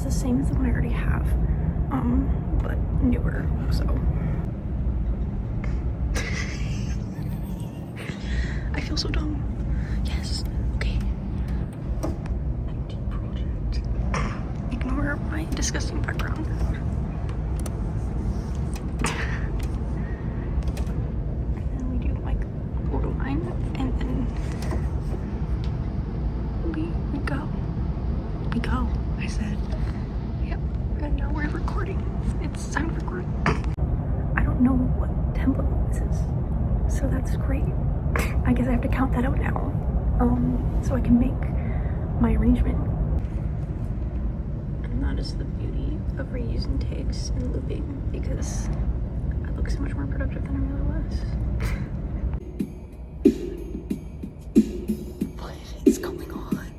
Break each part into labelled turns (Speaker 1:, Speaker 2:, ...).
Speaker 1: the same as the one I already have, but newer, so. I feel so dumb. Yes, okay. Empty project. Ignore my disgusting background. And then we do like photo line, and then we go. We go, I said. Yep, and now we're recording. It's time to record. I don't know what tempo this is, so that's great. I guess I have to count that out now, so I can make my arrangement. And that is the beauty of reusing takes and looping, because I look so much more productive than I really was. What is going on?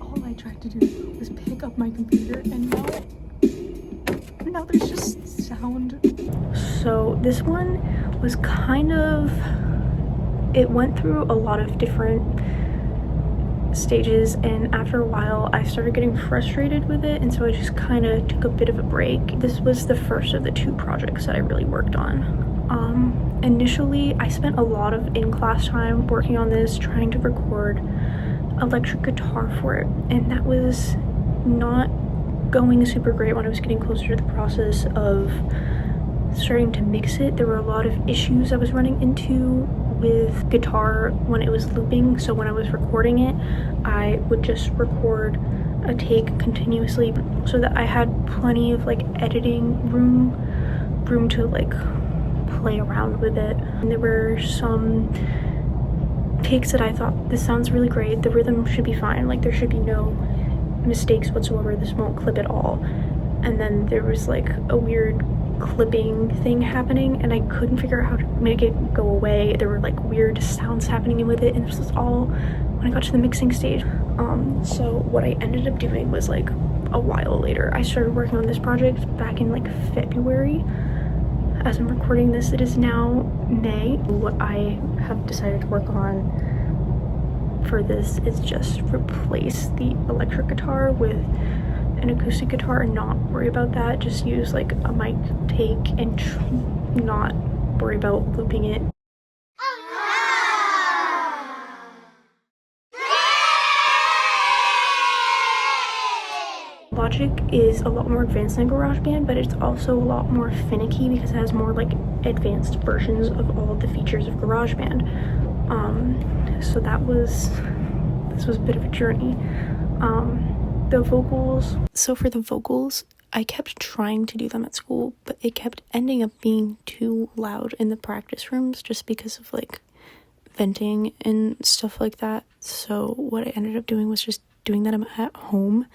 Speaker 1: All I tried to do was pick up my computer, and now there's just sound. So this one was kind of, it went through a lot of different stages, and after a while I started getting frustrated with it, and so I just kind of took a bit of a break. This was the first of the 2 projects that I really worked on. Initially I spent a lot of in-class time working on this, trying to record electric guitar for it, and that was not going super great. When I was getting closer to the process of starting to mix it, there were a lot of issues I was running into with guitar when it was looping. So when I was recording it, I would just record a take continuously so that I had plenty of like editing room to like play around with it. And there were some takes that I thought, this sounds really great, the rhythm should be fine, like there should be no mistakes whatsoever, this won't clip at all. And then there was like a weird clipping thing happening, and I couldn't figure out how to make it go away. There were like weird sounds happening with it, and this was all when I got to the mixing stage. So what I ended up doing was, like, a while later, I started working on this project back in like February. As I'm recording this, it is now May. What I have decided to work on for this is just replace the electric guitar with an acoustic guitar and not worry about that. Just use like a mic take and not worry about looping it. Logic is a lot more advanced than GarageBand, but it's also a lot more finicky because it has more like advanced versions of all of the features of GarageBand. So this was a bit of a journey. The vocals. So for the vocals, I kept trying to do them at school, but it kept ending up being too loud in the practice rooms just because of like venting and stuff like that. So what I ended up doing was just doing that at home.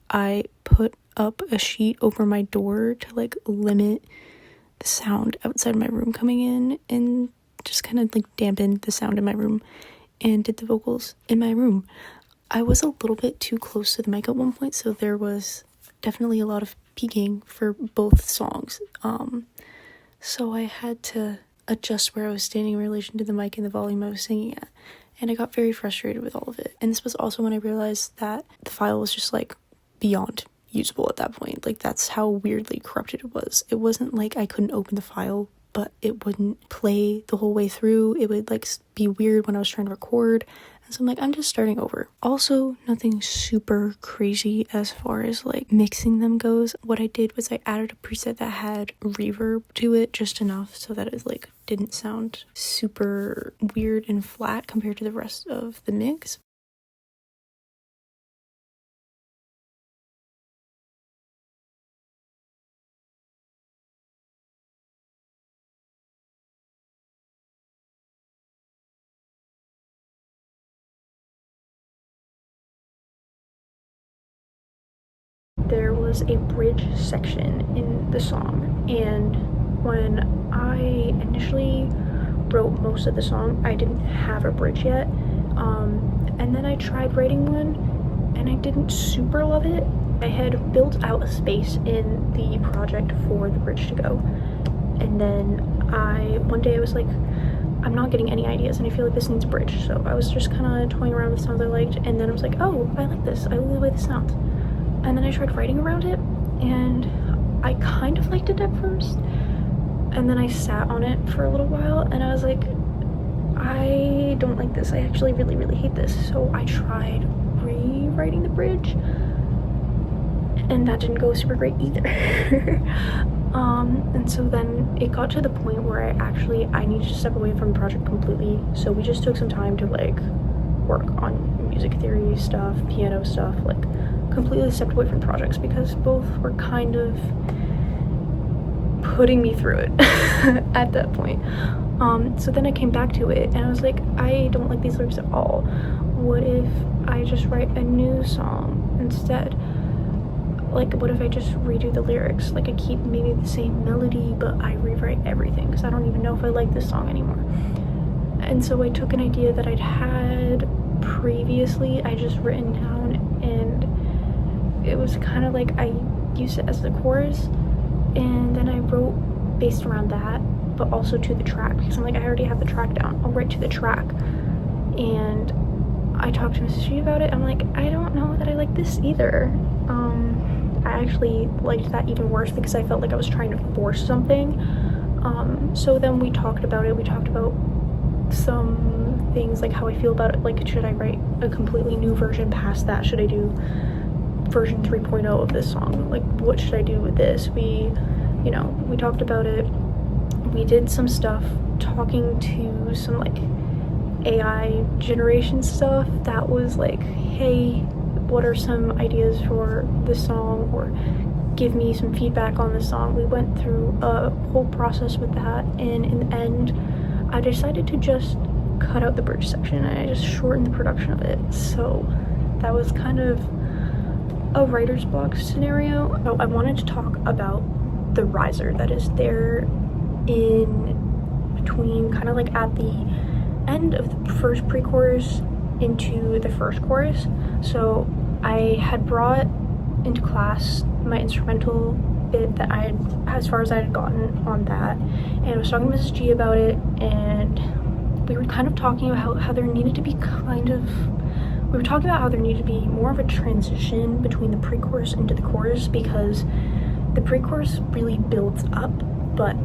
Speaker 1: I put up a sheet over my door to like limit the sound outside my room coming in, and just kind of like dampened the sound in my room, and did the vocals in my room. I was a little bit too close to the mic at one point, so there was definitely a lot of peaking for both songs. So I had to adjust where I was standing in relation to the mic and the volume I was singing at, and I got very frustrated with all of it. And this was also when I realized that the file was just like beyond usable at that point. Like, that's how weirdly corrupted it was. It wasn't like I couldn't open the file, but it wouldn't play the whole way through. It would like be weird when I was trying to record. And so I'm like, I'm just starting over. Also, nothing super crazy as far as like mixing them goes. What I did was I added a preset that had reverb to it, just enough so that it like didn't sound super weird and flat compared to the rest of the mix. There was a bridge section in the song, and when I initially wrote most of the song, I didn't have a bridge yet, and then I tried writing one, and I didn't super love it. I had built out a space in the project for the bridge to go, and then one day I was like, I'm not getting any ideas, and I feel like this needs a bridge, so I was just kind of toying around with sounds I liked, and then I was like, oh, I like this, I like the way this sounds. And then I tried writing around it, and I kind of liked it at first. And then I sat on it for a little while, and I was like, I don't like this. I actually really, really hate this. So I tried rewriting the bridge, and that didn't go super great either. And so then it got to the point where I needed to step away from the project completely. So we just took some time to like work on music theory stuff, piano stuff, like completely stepped away from projects because both were kind of putting me through it at that point. So then I came back to it and I was like, I don't like these lyrics at all. What if I just write a new song instead? Like, what if I just redo the lyrics? Like, I keep maybe the same melody, but I rewrite everything because I don't even know if I like this song anymore. And so I took an idea that I'd had previously, I just written down, and it was kind of like I used it as the chorus, and then I wrote based around that, but also to the track, because I'm like, I already have the track down, I'll write to the track. And I talked to Mrs. G about it. I'm like, I don't know that I like this either. I actually liked that even worse because I felt like I was trying to force something. So then we talked about it. We talked about some things, like how I feel about it. Like, should I write a completely new version past that? Should I do version 3.0 of this song? Like, what should I do with this? We talked about it. We did some stuff talking to some like AI generation stuff that was like, hey, what are some ideas for this song, or give me some feedback on the song. We went through a whole process with that, and in the end I decided to just cut out the bridge section and I just shortened the production of it. So that was kind of a writer's block scenario. So I wanted to talk about the riser that is there in between, kind of like at the end of the first pre-chorus into the first chorus. So I had brought into class my instrumental bit that as far as I had gotten on that, and I was talking to Mrs. G about it, and we were kind of talking about how there needed to be more of a transition between the pre-chorus into the chorus, because the pre-chorus really builds up, but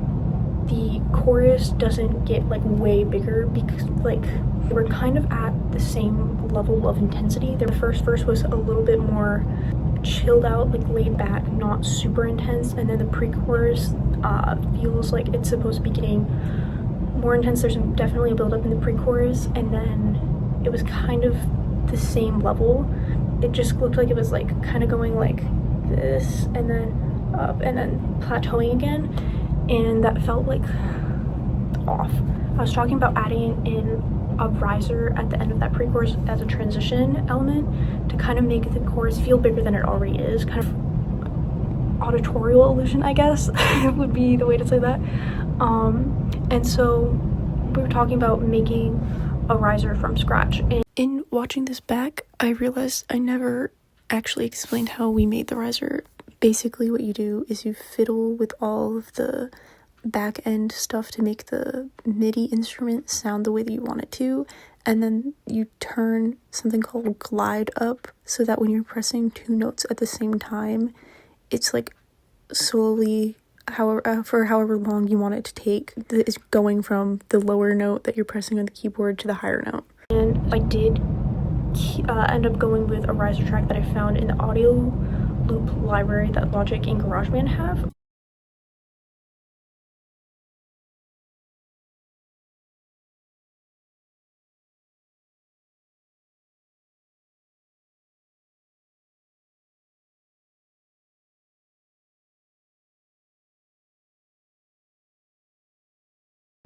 Speaker 1: the chorus doesn't get like way bigger, because like we're kind of at the same level of intensity. The first verse was a little bit more chilled out, like laid back, not super intense, and then the pre-chorus feels like it's supposed to be getting more intense. There's definitely a build up in the pre-chorus, and then it was kind of the same level. It just looked like it was like kind of going like this and then up and then plateauing again, and that felt like off. I was talking about adding in a riser at the end of that pre-chorus as a transition element to kind of make the chorus feel bigger than it already is. Kind of auditorial illusion, I guess, would be the way to say that. And so we were talking about making a riser from scratch. And in watching this back, I realized I never actually explained how we made the riser. Basically what you do is you fiddle with all of the back end stuff to make the MIDI instrument sound the way that you want it to, and then you turn something called glide up so that when you're pressing two notes at the same time, it's like slowly, for however long you want it to take, is going from the lower note that you're pressing on the keyboard to the higher note. And I did end up going with a riser track that I found in the audio loop library that Logic and GarageBand have.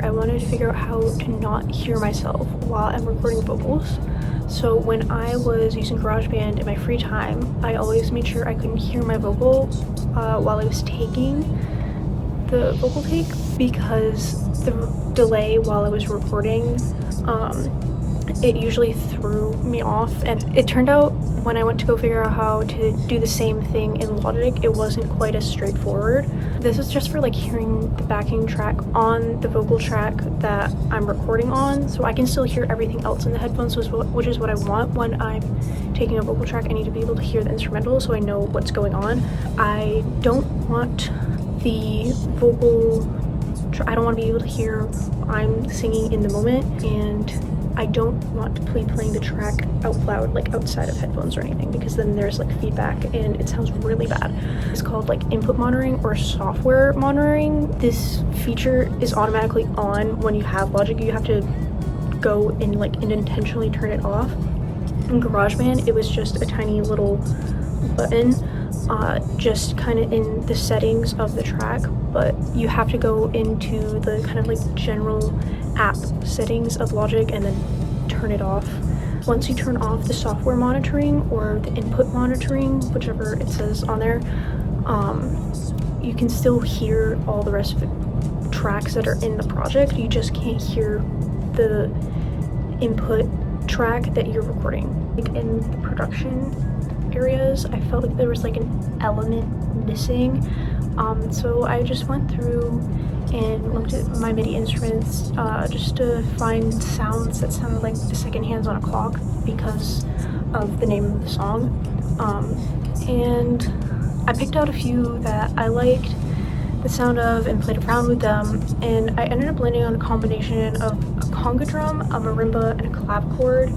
Speaker 1: I wanted to figure out how to not hear myself while I'm recording vocals. So when I was using GarageBand in my free time, I always made sure I couldn't hear my vocal while I was taking the vocal take, because the delay while I was recording it usually threw me off. And it turned out when I went to go figure out how to do the same thing in Logic, it wasn't quite as straightforward. This is just for like hearing the backing track on the vocal track that I'm recording on, so I can still hear everything else in the headphones, which is what I want when I'm taking a vocal track. I need to be able to hear the instrumental so I know what's going on. I don't want the vocal I don't want to be able to hear I'm singing in the moment, and I don't want to be playing the track out loud, like outside of headphones or anything, because then there's like feedback and it sounds really bad. It's called like input monitoring or software monitoring. This feature is automatically on when you have Logic. You have to go and intentionally turn it off. In GarageBand, it was just a tiny little button, just kind of in the settings of the track, but you have to go into the kind of like general app settings of Logic and then turn it off. Once you turn off the software monitoring or the input monitoring, whichever it says on there, you can still hear all the rest of the tracks that are in the project. You just can't hear the input track that you're recording. Like in the production areas, I felt like there was like an element missing, so I just went through and looked at my MIDI instruments just to find sounds that sounded like the second hands on a clock because of the name of the song, and I picked out a few that I liked the sound of and played around with them, and I ended up landing on a combination of a conga drum, a marimba, and a clavichord.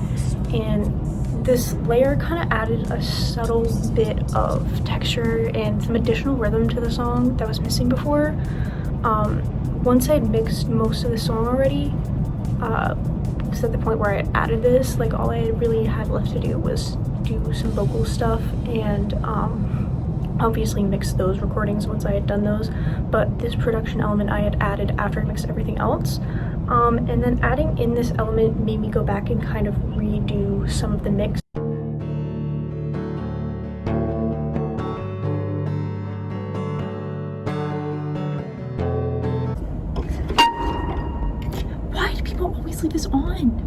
Speaker 1: And this layer kind of added a subtle bit of texture and some additional rhythm to the song that was missing before. Once I'd mixed most of the song already, was at the point where I had added this, like all I really had left to do was do some vocal stuff and obviously mix those recordings once I had done those, but this production element I had added after I mixed everything else. And then adding in this element made me go back and kind of redo some of the mix. Why do people always leave this on?